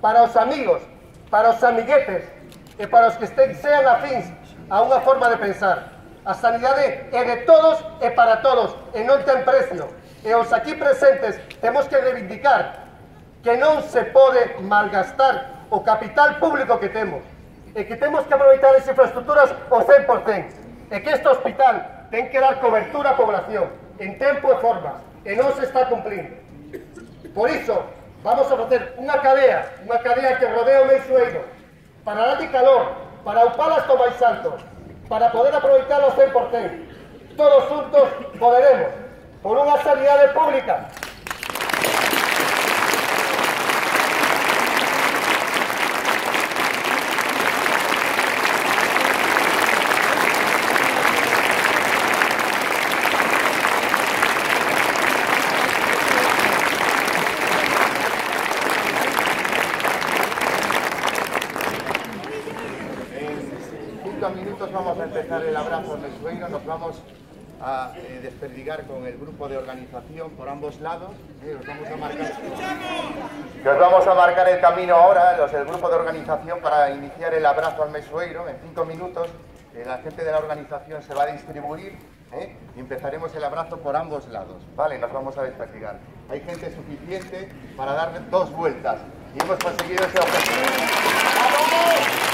para os amigos, para os amiguetes e para os que sean afíns a unha forma de pensar. A sanidade é de todos e para todos e non ten precio. E os aquí presentes temos que reivindicar que non se pode malgastar o capital público que temos e que temos que aproveitar as infraestructuras ao 100%, e que este hospital ten que dar cobertura á población en tempo e forma e non se está cumplindo. Por iso vamos a facer unha cadea que rodea o Meixoeiro para darlle calor, para upar hasta o máis alto, para poder aproveitar ao 100%. Todos juntos poderemos, por unha sanidade pública. Minutos vamos a empezar el abrazo al Meixoeiro. Nos vamos a desperdigar con el grupo de organización por ambos lados. Os vamos a marcar el camino ahora, el grupo de organización, para iniciar el abrazo al Meixoeiro. En 5 minutos la gente de la organización se va a distribuir y empezaremos el abrazo por ambos lados. Vale, nos vamos a desperdigar. Hay gente suficiente para dar 2 vueltas y hemos conseguido ese objetivo. ¡Vamos!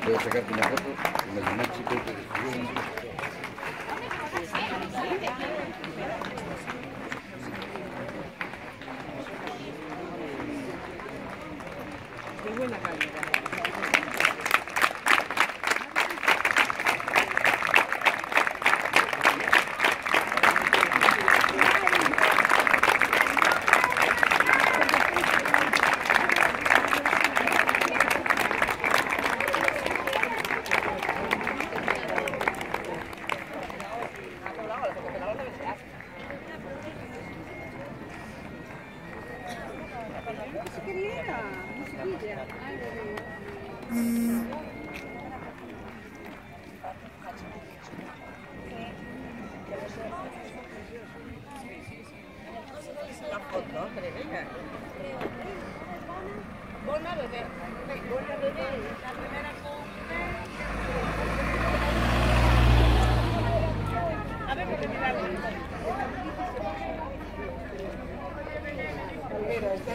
Voy a sacarte una foto con el primer chico que descubrió. Muy buena calidad. Bona bebé. Bona bebé. La primera con... A ver, porque mira. Mira, está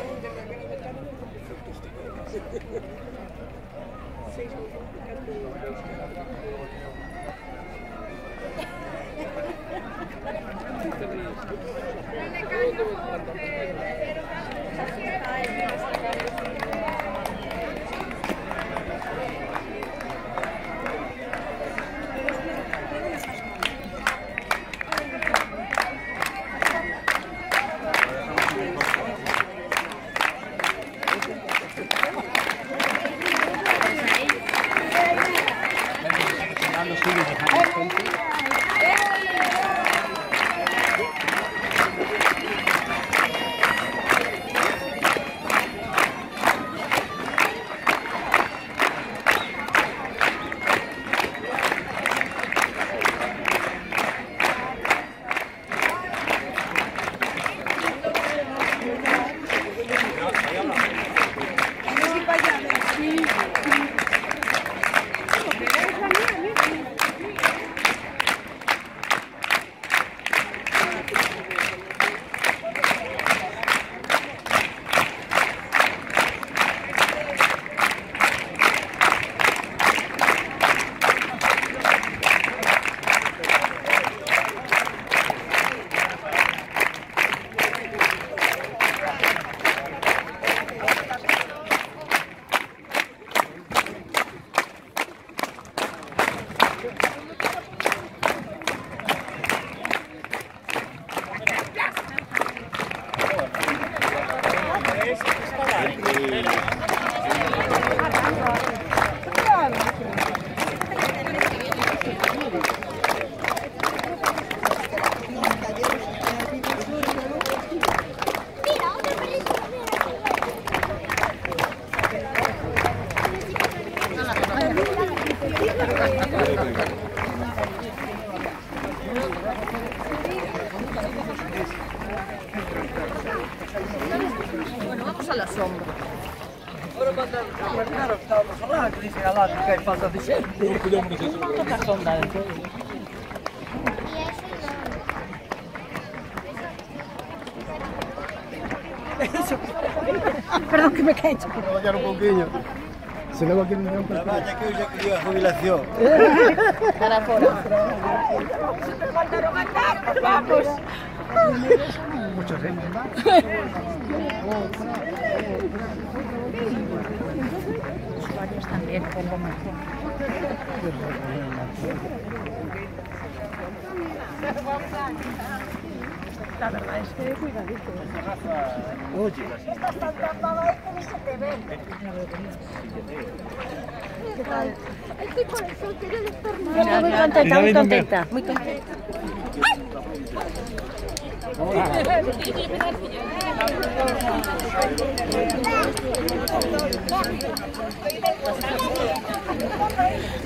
Bueno, vamos a la sombra. Ora manda a marcar o que estábamos a falar, que dicen a lá que hai falta de xente. Toca a sonda, Perdón que me cae hecho. Traballar un pouquiño. Se logo aquí non ten Vaya que eu xa quería a jubilación. Para fora. Se te mandaron a andar, pues vamos. muchos años. Usuarios también, pongo mejor. La verdad es que cuidadito. Oye, Estás tan tapada ahí que ni se te ve. ¿Qué tal? Estoy por el sol, quiero estornudar. Muy contenta, muy contenta. Muy contenta.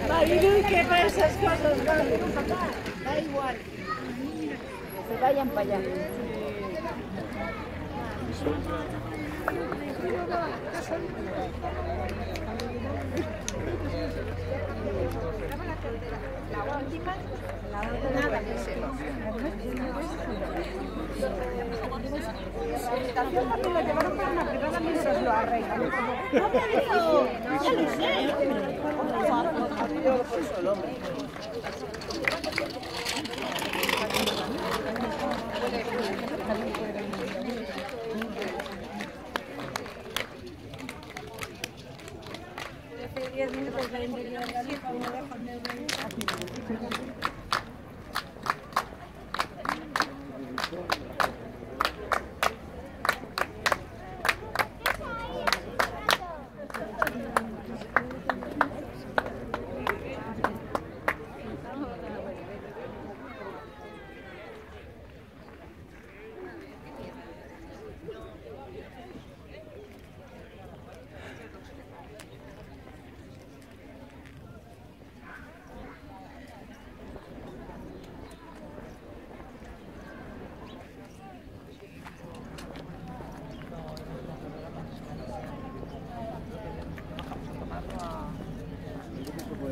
Marilu, ¿qué para esas cosas? Da igual. Que se vayan para allá. La última, nada que se lo. La habitación también la llevaron para una privada mientras lo arreglan. No me ha dicho, ya lo sé.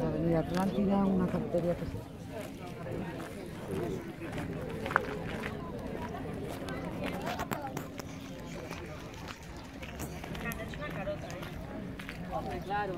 Avenida Atlántida, una cafetería que se... Claro.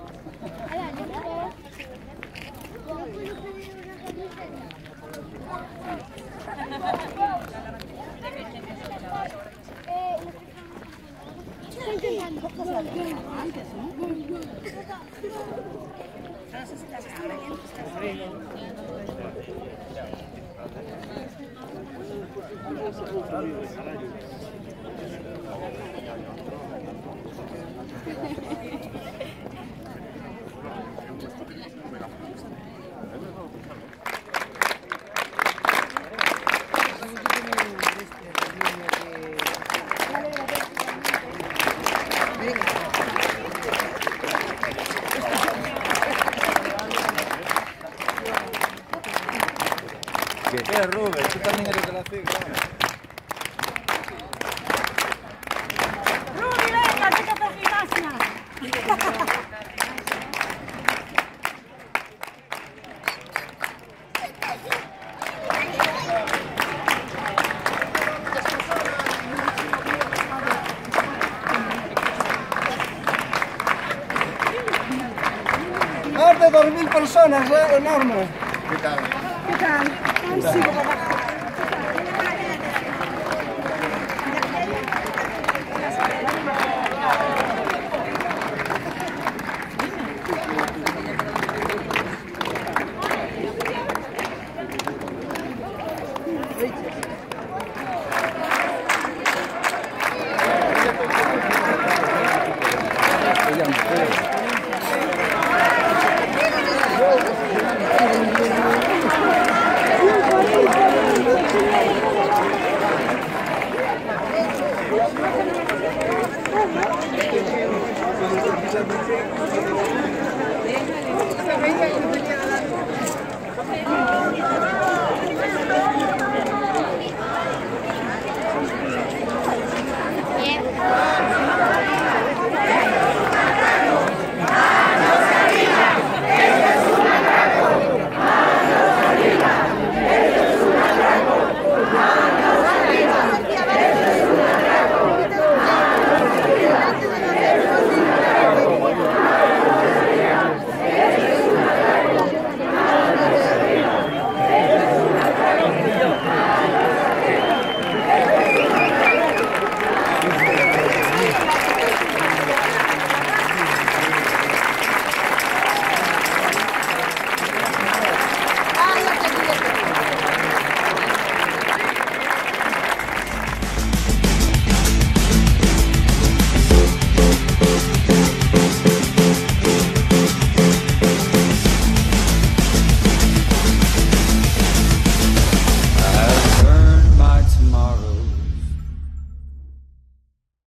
¿qué, Rubén? Tú también eres de la cigua. Rubi, venga, que te haces gimnasia. Más de 2000 personas, enorme. ¿Qué tal? ¿Qué tal? Sí,